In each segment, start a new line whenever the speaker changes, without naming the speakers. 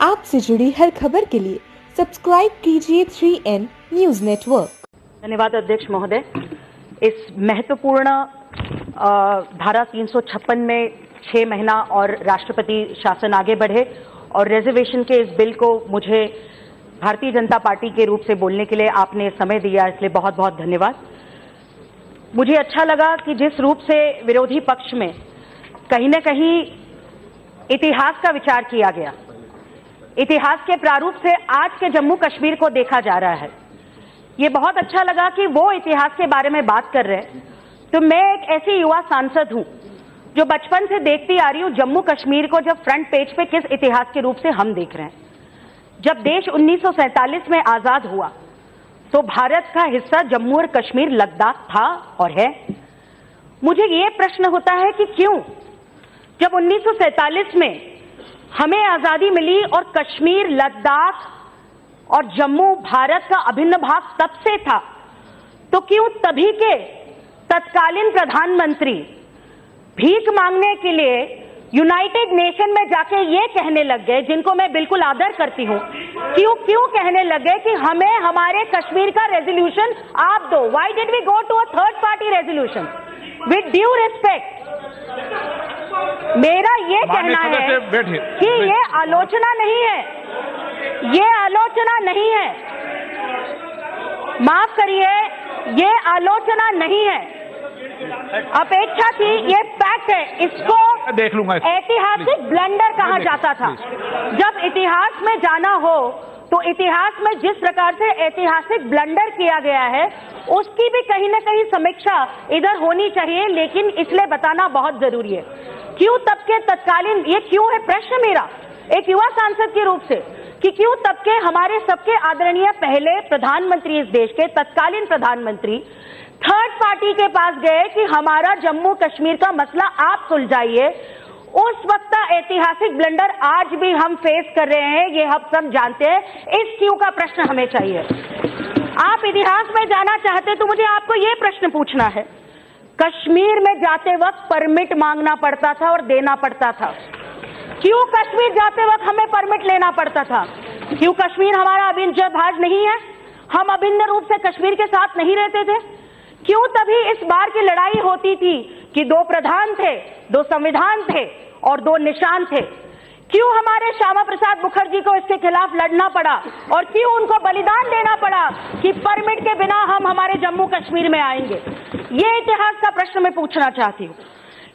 आपसे जुड़ी हर खबर के लिए सब्सक्राइब कीजिए 3N न्यूज नेटवर्क।
धन्यवाद अध्यक्ष महोदय। इस महत्वपूर्ण धारा 356 में 6 महीना और राष्ट्रपति शासन आगे बढ़े और रिजर्वेशन के इस बिल को मुझे भारतीय जनता पार्टी के रूप से बोलने के लिए आपने समय दिया, इसलिए बहुत बहुत धन्यवाद। मुझे अच्छा लगा कि जिस रूप से विरोधी पक्ष में कहीं न कहीं इतिहास का विचार किया गया, इतिहास के प्रारूप से आज के जम्मू कश्मीर को देखा जा रहा है, ये बहुत अच्छा लगा कि वो इतिहास के बारे में बात कर रहे हैं। तो मैं एक ऐसी युवा सांसद हूं जो बचपन से देखती आ रही हूं जम्मू कश्मीर को जब फ्रंट पेज पे किस इतिहास के रूप से हम देख रहे हैं। जब देश 1947 में आजाद हुआ तो भारत का हिस्सा जम्मू और कश्मीर लद्दाख था और है। मुझे ये प्रश्न होता है कि क्यों जब 1947 में हमें आजादी मिली और कश्मीर, लद्दाख और जम्मू भारत का अभिन्न भाग तब से था, तो क्यों तभी के तत्कालीन प्रधानमंत्री भीख मांगने के लिए यूनाइटेड नेशन में जाके ये कहने लग गए, जिनको मैं बिल्कुल आदर करती हूं, क्यों कहने लग गए कि हमें हमारे कश्मीर का रेजोल्यूशन आप दो। Why did we go to a third party resolution? With due respect, मेरा ये कहना है कि ये आलोचना नहीं है, ये आलोचना नहीं है, माफ करिए, ये आलोचना नहीं है, अपेक्षा थी, ये फैक्ट है। इसको
देख लूंगा,
ऐतिहासिक ब्लंडर कहा जाता था। जब इतिहास में जाना हो तो इतिहास में जिस प्रकार से ऐतिहासिक ब्लंडर किया गया है उसकी भी कहीं न कहीं समीक्षा इधर होनी चाहिए, लेकिन इसलिए बताना बहुत जरूरी है। क्यों तब के तत्कालीन, ये क्यों है प्रश्न मेरा एक युवा सांसद के रूप से, कि क्यों तब के हमारे सबके आदरणीय पहले प्रधानमंत्री, इस देश के तत्कालीन प्रधानमंत्री थर्ड पार्टी के पास गए कि हमारा जम्मू कश्मीर का मसला आप सुलझाइए। उस वक्त का ऐतिहासिक ब्लंडर आज भी हम फेस कर रहे हैं, ये हम सब जानते हैं। इस क्यों का प्रश्न हमें चाहिए। आप इतिहास में जाना चाहते तो मुझे आपको ये प्रश्न पूछना है, कश्मीर में जाते वक्त परमिट मांगना पड़ता था और देना पड़ता था। क्यों कश्मीर जाते वक्त हमें परमिट लेना पड़ता था? क्यों कश्मीर हमारा अभिन्न भाग नहीं है? हम अभिन्न रूप से कश्मीर के साथ नहीं रहते थे? क्यों तभी इस बार की लड़ाई होती थी कि 2 प्रधान थे, 2 संविधान थे और 2 निशान थे? क्यों हमारे श्यामा प्रसाद मुखर्जी को इसके खिलाफ लड़ना पड़ा और क्यों उनको बलिदान देना पड़ा कि परमिट के बिना हम हमारे जम्मू कश्मीर में आएंगे? ये इतिहास का प्रश्न मैं पूछना चाहती हूं।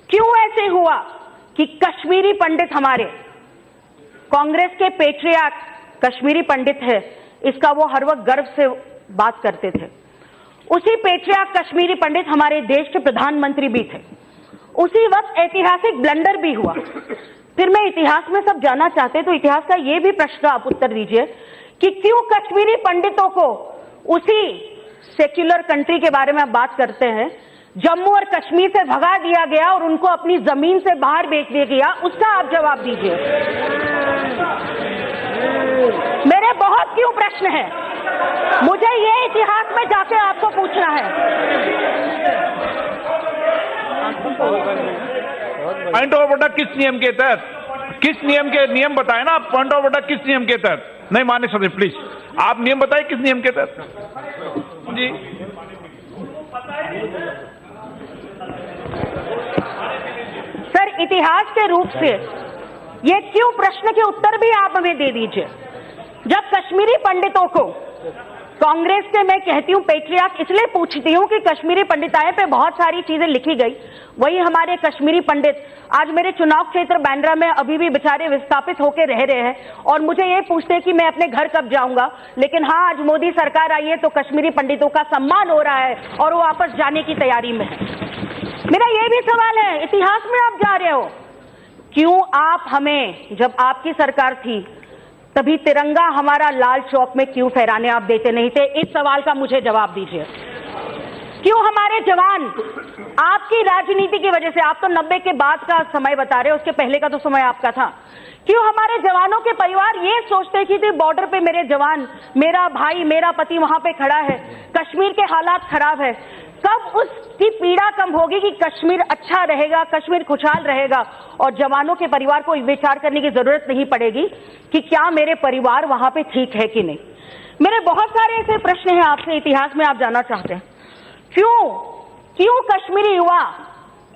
क्यों ऐसे हुआ कि कश्मीरी पंडित, हमारे कांग्रेस के पेट्रियार्क कश्मीरी पंडित है, इसका वो हर वक्त गर्व से बात करते थे। उसी पेट्रियार्क कश्मीरी पंडित हमारे देश के प्रधानमंत्री भी थे। उसी वक्त ऐतिहासिक ब्लंडर भी हुआ। फिर मैं इतिहास में सब जानना चाहते तो इतिहास का ये भी प्रश्न आप उत्तर दीजिए कि क्यों कश्मीरी पंडितों को उसी सेक्युलर कंट्री के बारे में आप बात करते हैं, जम्मू और कश्मीर से भगा दिया गया और उनको अपनी जमीन से बाहर बेच दिया गया, उसका आप जवाब दीजिए। मेरे बहुत क्यों प्रश्न है, मुझे ये इतिहास में जाके आपको पूछना है।
पॉइंट ऑफ ऑर्डर किस नियम के तहत, किस नियम के, नियम बताए ना आप। पॉइंट ऑफ ऑर्डर किस नियम के तहत? नहीं माने सर, प्लीज आप नियम बताइए किस नियम के तहत जी।
सर, इतिहास के रूप से ये क्यों प्रश्न के उत्तर भी आप हमें दे दीजिए। जब कश्मीरी पंडितों को कांग्रेस से, मैं कहती हूं पेट्रियार्क इसलिए पूछती हूं कि कश्मीरी पंडिताई पे बहुत सारी चीजें लिखी गई, वही हमारे कश्मीरी पंडित आज मेरे चुनाव क्षेत्र बांद्रा में अभी भी बेचारे विस्थापित होकर रह रहे हैं और मुझे ये पूछते हैं कि मैं अपने घर कब जाऊंगा। लेकिन हाँ, आज मोदी सरकार आई है तो कश्मीरी पंडितों का सम्मान हो रहा है और वो वापस जाने की तैयारी में है। मेरा ये भी सवाल है, इतिहास में आप जा रहे हो, क्यों आप हमें, जब आपकी सरकार थी तभी तिरंगा हमारा लाल चौक में क्यों फहराने आप देते नहीं थे? इस सवाल का मुझे जवाब दीजिए। क्यों हमारे जवान आपकी राजनीति की वजह से, आप तो 90 के बाद का समय बता रहे हो, उसके पहले का तो समय आपका था, क्यों हमारे जवानों के परिवार ये सोचते कि बॉर्डर पे मेरे जवान, मेरा भाई, मेरा पति वहां पे खड़ा है, कश्मीर के हालात खराब है,
कब उसकी पीड़ा कम होगी कि कश्मीर अच्छा रहेगा, कश्मीर खुशहाल रहेगा और जवानों के परिवार को विचार करने की जरूरत नहीं पड़ेगी कि क्या मेरे परिवार वहां पे ठीक है कि नहीं। मेरे बहुत सारे ऐसे प्रश्न हैं आपसे, इतिहास में आप जानना चाहते हैं क्यों कश्मीरी युवा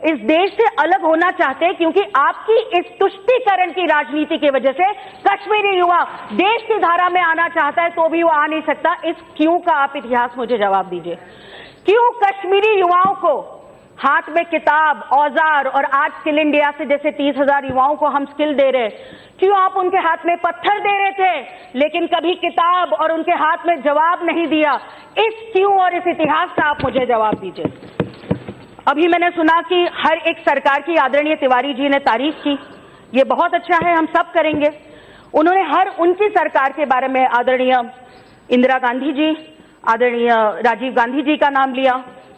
इस देश से अलग होना चाहते हैं, क्योंकि आपकी इस तुष्टीकरण की राजनीति की वजह से कश्मीरी युवा देश की धारा में आना चाहता है तो भी वो आ नहीं सकता। इस क्यों का आप इतिहास मुझे जवाब दीजिए। क्यों कश्मीरी युवाओं को हाथ में किताब, औजार और आज स्किल इंडिया से जैसे 30,000 युवाओं को हम स्किल दे रहे, क्यों आप उनके हाथ में पत्थर दे रहे थे लेकिन कभी किताब और उनके हाथ में जवाब नहीं दिया। इस क्यों और इस इतिहास का आप मुझे जवाब दीजिए। अभी मैंने सुना कि हर एक सरकार की आदरणीय तिवारी जी ने तारीफ की, ये बहुत अच्छा है, हम सब करेंगे। उन्होंने हर उनकी सरकार के बारे में आदरणीय इंदिरा गांधी जी, आदरणीय राजीव गांधी जी का नाम लिया,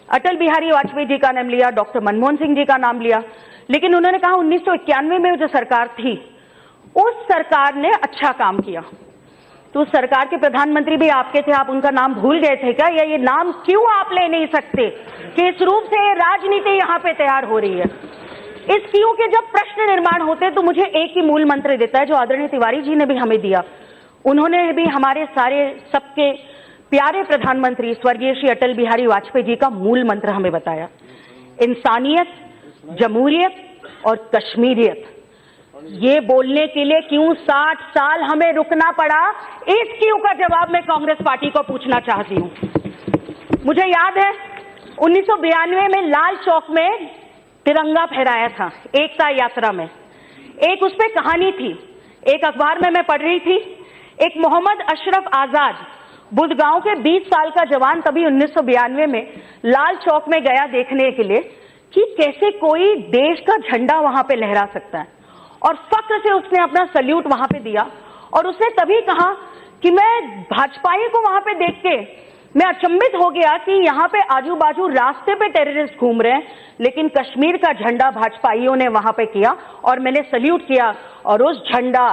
अटल बिहारी वाजपेयी जी का नाम लिया, डॉक्टर मनमोहन सिंह जी का नाम लिया, लेकिन उन्होंने कहा 1991 में जो सरकार थी उस सरकार ने अच्छा काम किया। तो उस सरकार के प्रधानमंत्री भी आपके थे, आप उनका नाम भूल गए थे क्या, या ये नाम क्यों आप ले नहीं सकते कि इस रूप से राजनीति यहां पे तैयार हो रही है। इस क्यों के जब प्रश्न निर्माण होते हैं तो मुझे एक ही मूल मंत्र देता है जो आदरणीय तिवारी जी ने भी हमें दिया। उन्होंने भी हमारे सारे सबके प्यारे प्रधानमंत्री स्वर्गीय श्री अटल बिहारी वाजपेयी जी का मूल मंत्र हमें बताया, इंसानियत, जमहूरियत और कश्मीरियत। ये बोलने के लिए क्यों 60 साल हमें रुकना पड़ा, इस क्यों का जवाब मैं कांग्रेस पार्टी को पूछना चाहती हूं। मुझे याद है 1992 में लाल चौक में तिरंगा फहराया था एकता यात्रा में। एक उस पर कहानी थी, एक अखबार में मैं पढ़ रही थी, एक मोहम्मद अशरफ आजाद बुधगांव के 20 साल का जवान तभी 1992 में लाल चौक में गया देखने के लिए कि कैसे कोई देश का झंडा वहां पे लहरा सकता है, और फक्र से उसने अपना सल्यूट वहां पे दिया। और उसने तभी कहा कि मैं भाजपाई को वहां पे देख के मैं अचंभित हो गया कि यहाँ पे आजू बाजू रास्ते पे टेररिस्ट घूम रहे हैं, लेकिन कश्मीर का झंडा भाजपाइयों ने वहां पे किया और मैंने सल्यूट किया। और उस झंडा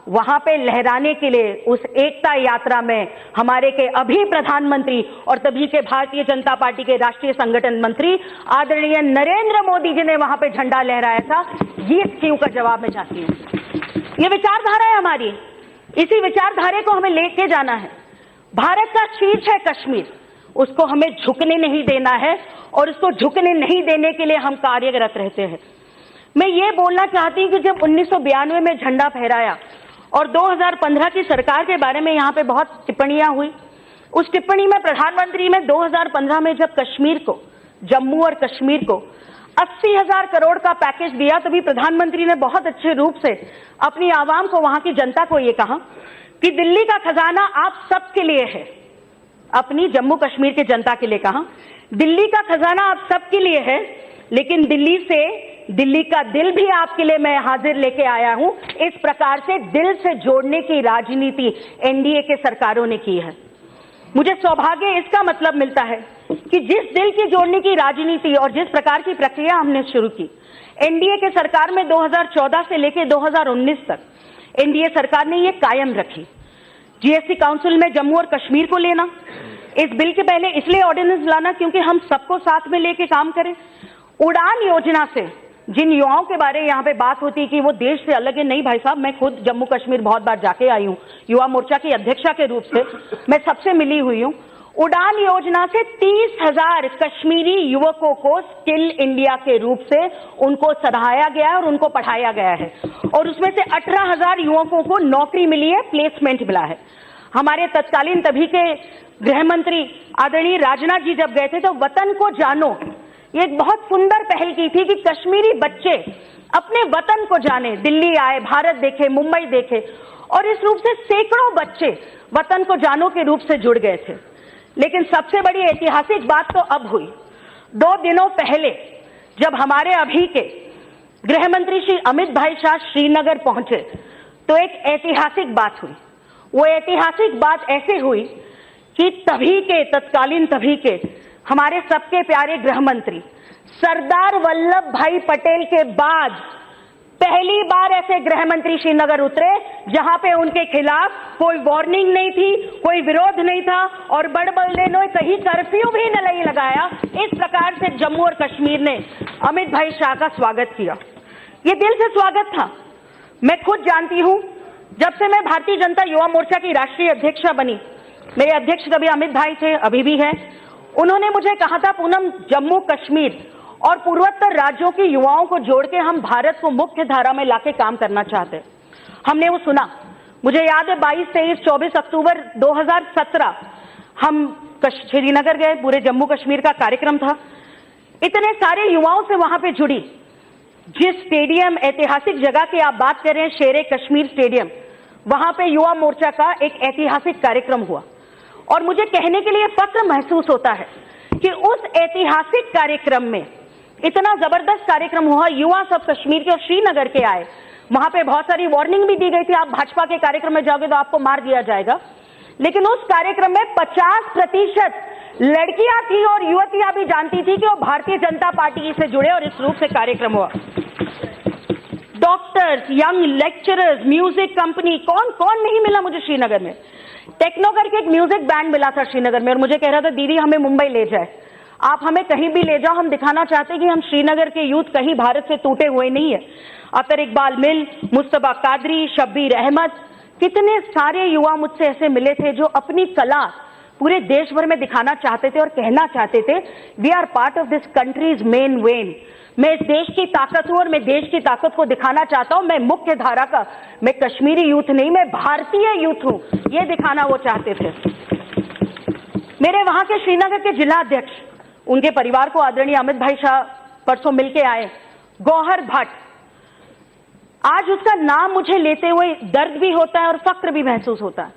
वहां पे लहराने के लिए उस एकता यात्रा में हमारे के अभी प्रधानमंत्री और तभी के भारतीय जनता पार्टी के राष्ट्रीय संगठन मंत्री आदरणीय नरेंद्र मोदी जी ने वहां पे झंडा लहराया था। ये क्यों का जवाब मैं चाहती हूं। ये विचारधारा है हमारी, इसी विचारधारा को हमें लेके जाना है। भारत का शीर्ष है कश्मीर, उसको हमें झुकने नहीं देना है और उसको झुकने नहीं देने के लिए हम कार्यरत रहते हैं। मैं ये बोलना चाहती हूं कि जब 1992 में झंडा फहराया और 2015 की सरकार के बारे में यहाँ पे बहुत टिप्पणियां हुई, उस टिप्पणी में प्रधानमंत्री ने 2015 में जब कश्मीर को, जम्मू और कश्मीर को 80,000 करोड़ का पैकेज दिया, तभी प्रधानमंत्री ने बहुत अच्छे रूप से अपनी आवाम को, वहां की जनता को ये कहा कि दिल्ली का खजाना आप सबके लिए है। अपनी जम्मू कश्मीर की जनता के लिए कहा, दिल्ली का खजाना आप सबके लिए है, लेकिन दिल्ली का दिल भी आपके लिए मैं हाजिर लेके आया हूं। इस प्रकार से दिल से जोड़ने की राजनीति एनडीए के सरकारों ने की है। मुझे सौभाग्य इसका मतलब मिलता है कि जिस दिल की जोड़ने की राजनीति और जिस प्रकार की प्रक्रिया हमने शुरू की एनडीए के सरकार में 2014 से लेकर 2019 तक एनडीए सरकार ने ये कायम रखी। जीएसटी काउंसिल में जम्मू और कश्मीर को लेना, इस बिल के पहले इसलिए ऑर्डिनेंस लाना क्योंकि हम सबको साथ में लेके काम करें। उड़ान योजना से जिन युवाओं के बारे यहाँ पे बात होती है कि वो देश से अलग है, नहीं भाई साहब, मैं खुद जम्मू कश्मीर बहुत बार जाके आई हूँ, युवा मोर्चा की अध्यक्षा के रूप से मैं सबसे मिली हुई हूँ। उड़ान योजना से 30,000 कश्मीरी युवकों को स्किल इंडिया के रूप से उनको सराहाया गया है और उनको पढ़ाया गया है, और उसमें से 18,000 युवकों को नौकरी मिली है, प्लेसमेंट मिला है। हमारे तत्कालीन तभी के गृह मंत्री आदरणीय राजनाथ जी जब गए थे तो वतन को जानो, ये एक बहुत सुंदर पहल की थी कि कश्मीरी बच्चे अपने वतन को जाने, दिल्ली आए, भारत देखे, मुंबई देखे, और इस रूप से सैकड़ों बच्चे वतन को जानो के रूप से जुड़ गए थे। लेकिन सबसे बड़ी ऐतिहासिक बात तो अब हुई, 2 दिनों पहले जब हमारे अभी के गृह मंत्री श्री अमित भाई शाह श्रीनगर पहुंचे तो एक ऐतिहासिक बात हुई। वो ऐतिहासिक बात ऐसे हुई कि तत्कालीन हमारे सबके प्यारे गृह मंत्री सरदार वल्लभ भाई पटेल के बाद पहली बार ऐसे गृह मंत्री श्रीनगर उतरे जहां पे उनके खिलाफ कोई वार्निंग नहीं थी, कोई विरोध नहीं था और बड़बड़े ने कहीं कर्फ्यू भी नहीं लगाया। इस प्रकार से जम्मू और कश्मीर ने अमित भाई शाह का स्वागत किया। ये दिल से स्वागत था। मैं खुद जानती हूं, जब से मैं भारतीय जनता युवा मोर्चा की राष्ट्रीय अध्यक्षा बनी, मेरे अध्यक्ष तभी अमित भाई थे, अभी भी हैं, उन्होंने मुझे कहा था, पूनम, जम्मू कश्मीर और पूर्वोत्तर राज्यों के युवाओं को जोड़ के हम भारत को मुख्य धारा में लाके काम करना चाहते हैं। हमने वो सुना। मुझे याद है 22, 23, 24 अक्टूबर 2017 हम श्रीनगर गए, पूरे जम्मू कश्मीर का कार्यक्रम था। इतने सारे युवाओं से वहां पे जुड़ी। जिस स्टेडियम, ऐतिहासिक जगह की आप बात कर रहे हैं, शेरे कश्मीर स्टेडियम, वहां पे युवा मोर्चा का एक ऐतिहासिक कार्यक्रम हुआ और मुझे कहने के लिए फख्र महसूस होता है कि उस ऐतिहासिक कार्यक्रम में इतना जबरदस्त कार्यक्रम हुआ। युवा सब कश्मीर के और श्रीनगर के आए। वहां पे बहुत सारी वार्निंग भी दी गई थी, आप भाजपा के कार्यक्रम में जाओगे तो आपको मार दिया जाएगा। लेकिन उस कार्यक्रम में 50% लड़कियां थी और युवतियां भी जानती थी कि वो भारतीय जनता पार्टी से जुड़े और इस रूप से कार्यक्रम हुआ। Doctors, young lecturers, music company, कौन कौन नहीं मिला मुझे श्रीनगर में। टेक्नो करके एक म्यूजिक बैंड मिला था श्रीनगर में और मुझे कह रहा था, दीदी हमें मुंबई ले जाए, आप हमें कहीं भी ले जाओ, हम दिखाना चाहते हैं कि हम श्रीनगर के यूथ कहीं भारत से टूटे हुए नहीं है। अतर इकबाल मिल, मुस्तफा कादरी, शब्बीर अहमद, कितने सारे युवा मुझसे ऐसे मिले थे जो अपनी कला पूरे देश भर में दिखाना चाहते थे और कहना चाहते थे, we are part of this countries men when. मैं इस देश की ताकत हूं और मैं देश की ताकत को दिखाना चाहता हूं। मैं मुख्य धारा का, मैं कश्मीरी यूथ नहीं, मैं भारतीय यूथ हूं, ये दिखाना वो चाहते थे। मेरे वहां के श्रीनगर के जिला अध्यक्ष, उनके परिवार को आदरणीय अमित भाई शाह परसों मिलके आए, गौहर भट्ट। आज उसका नाम मुझे लेते हुए दर्द भी होता है और फक्र भी महसूस होता है।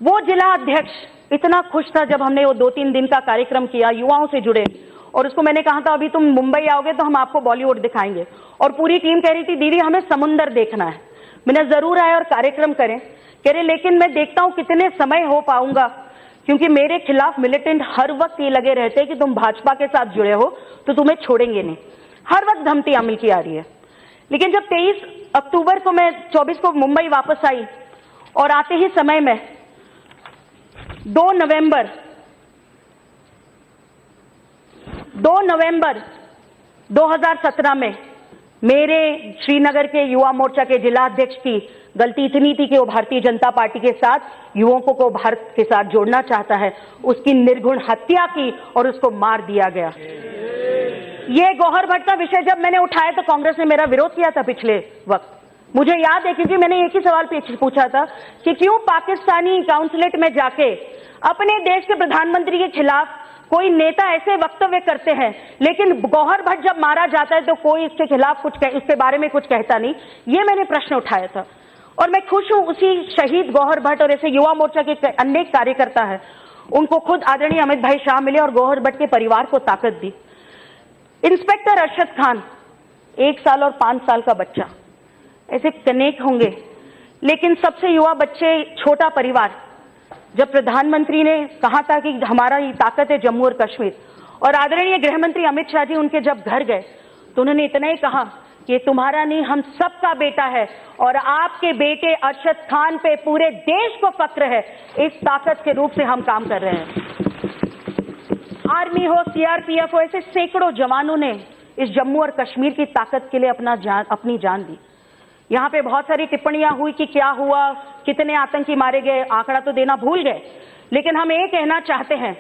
वो जिला अध्यक्ष इतना खुश था जब हमने वो 2-3 दिन का कार्यक्रम किया, युवाओं से जुड़े, और उसको मैंने कहा था, अभी तुम मुंबई आओगे तो हम आपको बॉलीवुड दिखाएंगे। और पूरी टीम कह रही थी, दीदी हमें समुंदर देखना है। मैंने जरूर आए और कार्यक्रम करें। कह रहे लेकिन मैं देखता हूं कितने समय हो पाऊंगा, क्योंकि मेरे खिलाफ मिलिटेंट हर वक्त ये लगे रहते हैं कि तुम भाजपा के साथ जुड़े हो तो तुम्हें छोड़ेंगे नहीं। हर वक्त धमकी अमल की आ रही है। लेकिन जब 23 अक्टूबर को मैं 24 को मुंबई वापस आई और आते ही समय में 2 नवंबर 2017 में मेरे श्रीनगर के युवा मोर्चा के जिला अध्यक्ष की गलती इतनी थी कि वो भारतीय जनता पार्टी के साथ युवकों को भारत के साथ जोड़ना चाहता है, उसकी निर्घुण हत्या की और उसको मार दिया गया। ये गौहर भट्ट का विषय जब मैंने उठाया तो कांग्रेस ने मेरा विरोध किया था पिछले वक्त। मुझे याद है, क्योंकि मैंने एक ही सवाल पूछा था कि क्यों पाकिस्तानी काउंसलेट में जाके अपने देश के प्रधानमंत्री के खिलाफ कोई नेता ऐसे वक्तव्य करते हैं, लेकिन गौहर भट्ट जब मारा जाता है तो कोई इसके खिलाफ उसके बारे में कुछ कहता नहीं। ये मैंने प्रश्न उठाया था और मैं खुश हूं, उसी शहीद गौहर भट्ट और ऐसे युवा मोर्चा के अनेक कार्यकर्ता है, उनको खुद आदरणीय अमित भाई शाह मिले और गौहर भट्ट के परिवार को ताकत दी। इंस्पेक्टर अरशद खान, 1 साल और 5 साल का बच्चा, ऐसे अनेक होंगे, लेकिन सबसे युवा बच्चे, छोटा परिवार। जब प्रधानमंत्री ने कहा था कि हमारा ये ताकत है जम्मू और कश्मीर, और आदरणीय गृह मंत्री अमित शाह जी उनके जब घर गए तो उन्होंने इतना ही कहा कि तुम्हारा नहीं, हम सबका बेटा है और आपके बेटे अरशद खान पे पूरे देश को फक्र है। इस ताकत के रूप से हम काम कर रहे हैं। आर्मी हो, सीआरपीएफ हो, ऐसे सैकड़ों जवानों ने इस जम्मू और कश्मीर की ताकत के लिए अपनी जान दी। यहां पे बहुत सारी टिप्पणियां हुई कि क्या हुआ, कितने आतंकी मारे गए, आंकड़ा तो देना भूल गए। लेकिन हम ये कहना चाहते हैं,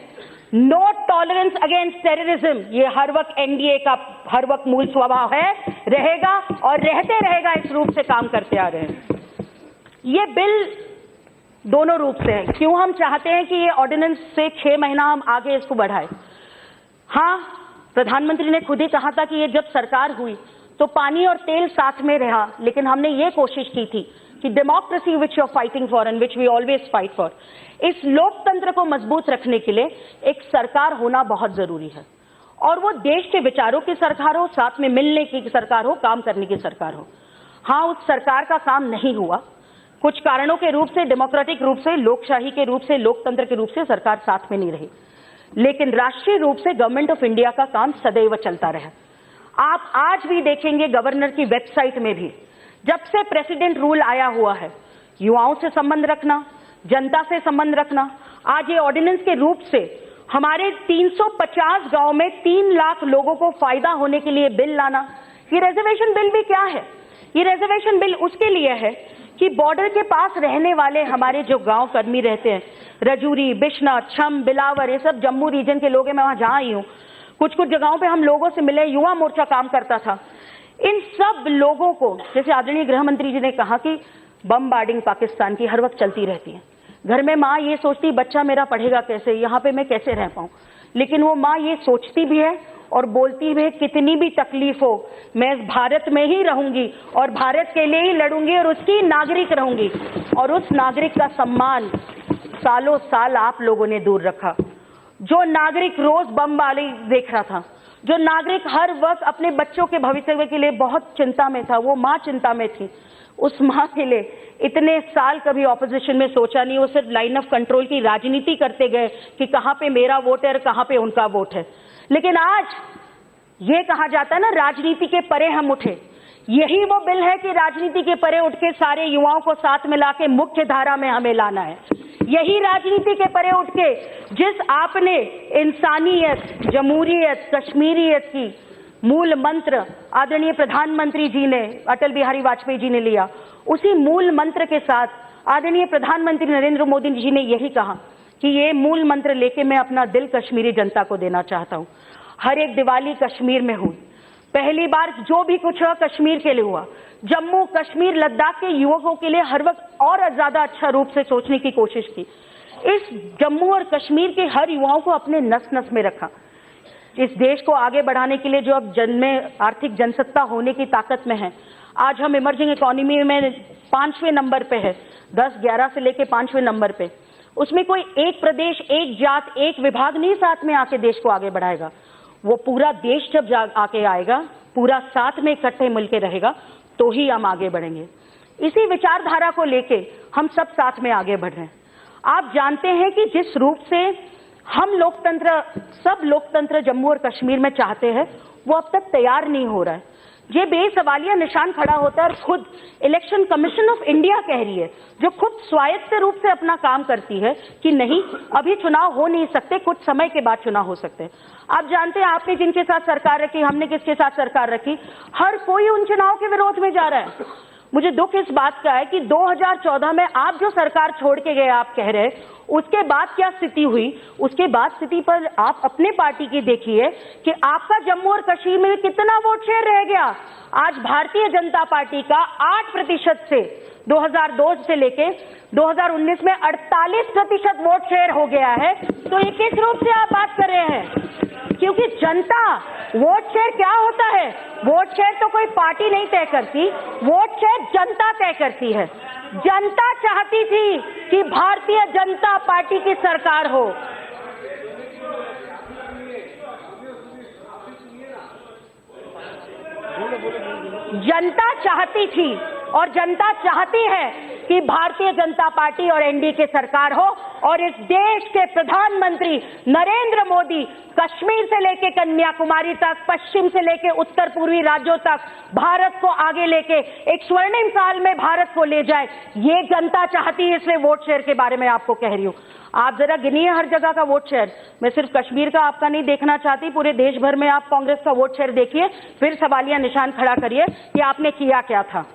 नो टॉलरेंस अगेंस्ट टेररिज्म, ये हर वक्त एनडीए का हर वक्त मूल स्वभाव है, रहेगा और रहते रहेगा। इस रूप से काम करते आ रहे हैं। ये बिल दोनों रूप से है। क्यों हम चाहते हैं कि ये ऑर्डिनेंस से 6 महीना हम आगे इसको बढ़ाए। हाँ, प्रधानमंत्री ने खुद ही कहा था कि ये जब सरकार हुई तो पानी और तेल साथ में रहा, लेकिन हमने ये कोशिश की थी कि democracy which you are fighting for and which we always fight for, इस लोकतंत्र को मजबूत रखने के लिए एक सरकार होना बहुत जरूरी है। और वो देश के विचारों की सरकार हो, साथ में मिलने की सरकार हो, काम करने की सरकार हो। हाँ, उस सरकार का काम नहीं हुआ, कुछ कारणों के रूप से, डेमोक्रेटिक रूप से, लोकशाही के रूप से, लोकतंत्र के रूप से सरकार साथ में नहीं रही, लेकिन राष्ट्रीय रूप से गवर्नमेंट ऑफ इंडिया का काम सदैव चलता रहा।
आप आज भी देखेंगे गवर्नर की वेबसाइट में भी, जब से प्रेसिडेंट रूल आया हुआ है, युवाओं से संबंध रखना, जनता से संबंध रखना। आज ये ऑर्डिनेंस के रूप से हमारे 350 गांव में 3 लाख लोगों को फायदा होने के लिए बिल लाना। ये रिजर्वेशन बिल भी क्या है? ये रिजर्वेशन बिल उसके लिए है कि बॉर्डर के पास रहने वाले हमारे जो गांव कर्मी रहते हैं, रजौरी, बिश्नाह, छम, बिलावर, ये सब जम्मू रीजन के लोग हैं। मैं वहां जहां आई हूं, कुछ कुछ जगहों पे हम लोगों से मिले, युवा मोर्चा काम करता था। इन सब लोगों को, जैसे आदरणीय गृह मंत्री जी ने कहा कि बमबार्डिंग पाकिस्तान की हर वक्त चलती रहती है। घर में माँ ये सोचती बच्चा मेरा पढ़ेगा कैसे, यहाँ पे मैं कैसे रह पाऊं, लेकिन वो माँ ये सोचती भी है और बोलती भी है कितनी भी तकलीफ हो मैं भारत में ही रहूंगी और भारत के लिए ही लड़ूंगी और उसकी नागरिक रहूंगी। और उस नागरिक का सम्मान सालों साल आप लोगों ने दूर रखा। जो नागरिक रोज बमबारी देख रहा था, जो नागरिक हर वक्त अपने बच्चों के भविष्य के लिए बहुत चिंता में था, वो माँ चिंता में थी। उस माँ के लिए इतने साल कभी ऑपोजिशन में सोचा नहीं, वो सिर्फ लाइन ऑफ कंट्रोल की राजनीति करते गए कि कहां पे मेरा वोट है और कहां पे उनका वोट है। लेकिन आज ये कहा जाता है ना, राजनीति के परे हम उठे। यही वो बिल है कि राजनीति के परे उठ के सारे युवाओं को साथ मिला के मुख्य धारा में हमें लाना है। यही राजनीति के परे उठ के जिस आपने इंसानियत, जमहूरियत, कश्मीरियत की मूल मंत्र आदरणीय प्रधानमंत्री जी ने, अटल बिहारी वाजपेयी जी ने लिया, उसी मूल मंत्र के साथ आदरणीय प्रधानमंत्री नरेंद्र मोदी जी ने यही कहा कि ये मूल मंत्र लेके मैं अपना दिल कश्मीरी जनता को देना चाहता हूं। हर एक दिवाली कश्मीर में हुई, पहली बार जो भी कुछ हुआ कश्मीर के लिए हुआ। जम्मू कश्मीर लद्दाख के युवकों के लिए हर वक्त और ज्यादा अच्छा रूप से सोचने की कोशिश की। इस जम्मू और कश्मीर के हर युवाओं को अपने नस नस में रखा। इस देश को आगे बढ़ाने के लिए जो अब आर्थिक जनसत्ता होने की ताकत में है, आज हम इमर्जिंग इकोनॉमी में 5वें नंबर पे है, 10-11 से लेके 5वें नंबर पे। उसमें कोई एक प्रदेश, एक जात, एक विभाग नहीं साथ में आके देश को आगे बढ़ाएगा। वो पूरा देश जब आके आएगा, पूरा साथ में इकट्ठे मिलके रहेगा, तो ही हम आगे बढ़ेंगे। इसी विचारधारा को लेके हम सब साथ में आगे बढ़ रहे हैं। आप जानते हैं कि जिस रूप से हम लोकतंत्र, सब लोकतंत्र जम्मू और कश्मीर में चाहते हैं, वो अब तक तैयार नहीं हो रहा है। ये बेसवालिया निशान खड़ा होता है और खुद इलेक्शन कमीशन ऑफ इंडिया कह रही है, जो खुद स्वायत्त रूप से अपना काम करती है, कि नहीं अभी चुनाव हो नहीं सकते, कुछ समय के बाद चुनाव हो सकते हैं। आप जानते हैं आपने जिनके साथ सरकार रखी, हमने किसके साथ सरकार रखी, हर कोई उन चुनाव के विरोध में जा रहा है। मुझे दुख इस बात का है कि 2014 में आप जो सरकार छोड़ के गए, आप कह रहे, उसके बाद क्या स्थिति हुई, उसके बाद स्थिति पर आप अपने पार्टी की देखिए कि आपका जम्मू और कश्मीर में कितना वोट शेयर रह गया। आज भारतीय जनता पार्टी का 8% से 2002 से लेके 2019 में 48% वोट शेयर हो गया है। तो ये किस रूप से आप बात कर रहे हैं? क्योंकि जनता, वोट शेयर क्या होता है? वोट शेयर तो कोई पार्टी नहीं तय करती, वोट शेयर जनता तय करती है। जनता चाहती थी कि भारतीय जनता पार्टी की सरकार हो। जनता चाहती थी और जनता चाहती है कि भारतीय जनता पार्टी और एनडीए की सरकार हो और इस देश के प्रधानमंत्री नरेंद्र मोदी कश्मीर से लेके कन्याकुमारी तक, पश्चिम से लेके उत्तर पूर्वी राज्यों तक भारत को आगे लेके एक स्वर्णिम काल में भारत को ले जाए। ये जनता चाहती है, इसलिए वोट शेयर के बारे में आपको कह रही हूं। आप जरा गिनिए हर जगह का वोट शेयर। मैं सिर्फ कश्मीर का आपका नहीं देखना चाहती, पूरे देश भर में आप कांग्रेस का वोट शेयर देखिए, फिर सवालिया निशान खड़ा करिए कि आपने किया क्या था।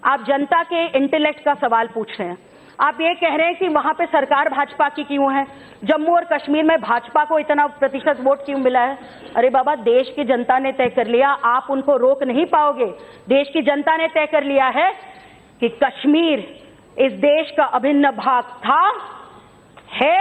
आप जनता के इंटेलेक्ट का सवाल पूछ रहे हैं। आप ये कह रहे हैं कि वहां पे सरकार भाजपा की क्यों है, जम्मू और कश्मीर में भाजपा को इतना प्रतिशत वोट क्यों मिला है? अरे बाबा, देश की जनता ने तय कर लिया, आप उनको रोक नहीं पाओगे। देश की जनता ने तय कर लिया है कि कश्मीर इस देश का अभिन्न भाग था, है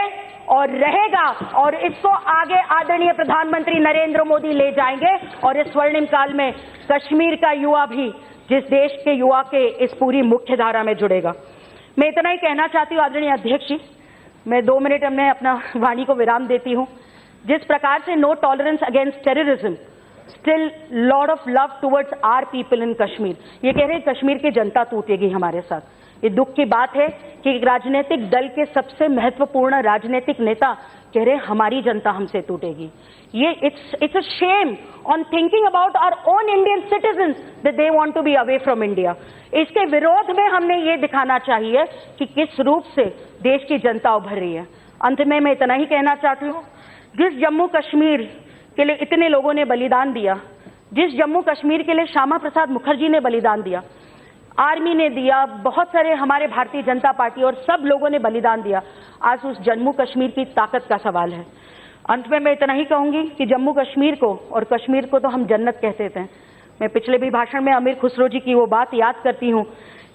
और रहेगा, और इसको आगे आदरणीय प्रधानमंत्री नरेंद्र मोदी ले जाएंगे। और इस स्वर्णिम काल में कश्मीर का युवा भी जिस देश के युवा के इस पूरी मुख्य धारा में जुड़ेगा। मैं इतना ही कहना चाहती हूँ आदरणीय अध्यक्ष जी, मैं 2 मिनट में अपना वाणी को विराम देती हूँ। जिस प्रकार से no tolerance against terrorism, still lot of love towards our people in Kashmir, ये कह रहे हैं कश्मीर की जनता टूटेगी हमारे साथ। ये दुख की बात है कि एक राजनीतिक दल के सबसे महत्वपूर्ण राजनीतिक नेता कह रहे हमारी जनता हमसे टूटेगी। ये it's a shame on thinking about our own Indian citizens that they want to be away from India. इसके विरोध में हमने ये दिखाना चाहिए कि किस रूप से देश की जनता उभर रही है। अंत में मैं इतना ही कहना चाहती हूँ, जिस जम्मू कश्मीर के लिए इतने लोगों ने बलिदान दिया, जिस जम्मू कश्मीर के लिए श्यामा प्रसाद मुखर्जी ने बलिदान दिया, आर्मी ने दिया, बहुत सारे हमारे भारतीय जनता पार्टी और सब लोगों ने बलिदान दिया, आज उस जम्मू कश्मीर की ताकत का सवाल है। अंत में मैं इतना ही कहूंगी कि जम्मू कश्मीर को, और कश्मीर को तो हम जन्नत कहते थे। मैं पिछले भी भाषण में अमीर खुसरो जी की वो बात याद करती हूँ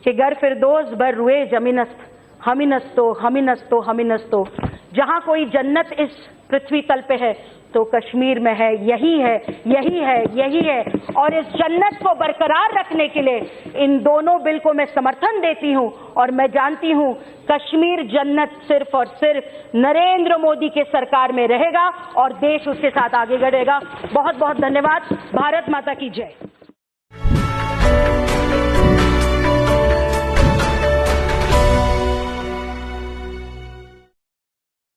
कि गर फिरदौस बर रुए जमीनस्त हमिनस्तो हमिनस्तो हमिनस्तो, जहां कोई जन्नत इस पृथ्वी तल पे है तो कश्मीर में है, यही है, यही है, यही है। और इस जन्नत को बरकरार रखने के लिए इन दोनों बिल को मैं समर्थन देती हूं और मैं जानती हूं कश्मीर जन्नत सिर्फ और सिर्फ नरेंद्र मोदी के सरकार में रहेगा और देश उसके साथ आगे बढ़ेगा। बहुत बहुत धन्यवाद। भारत माता की जय।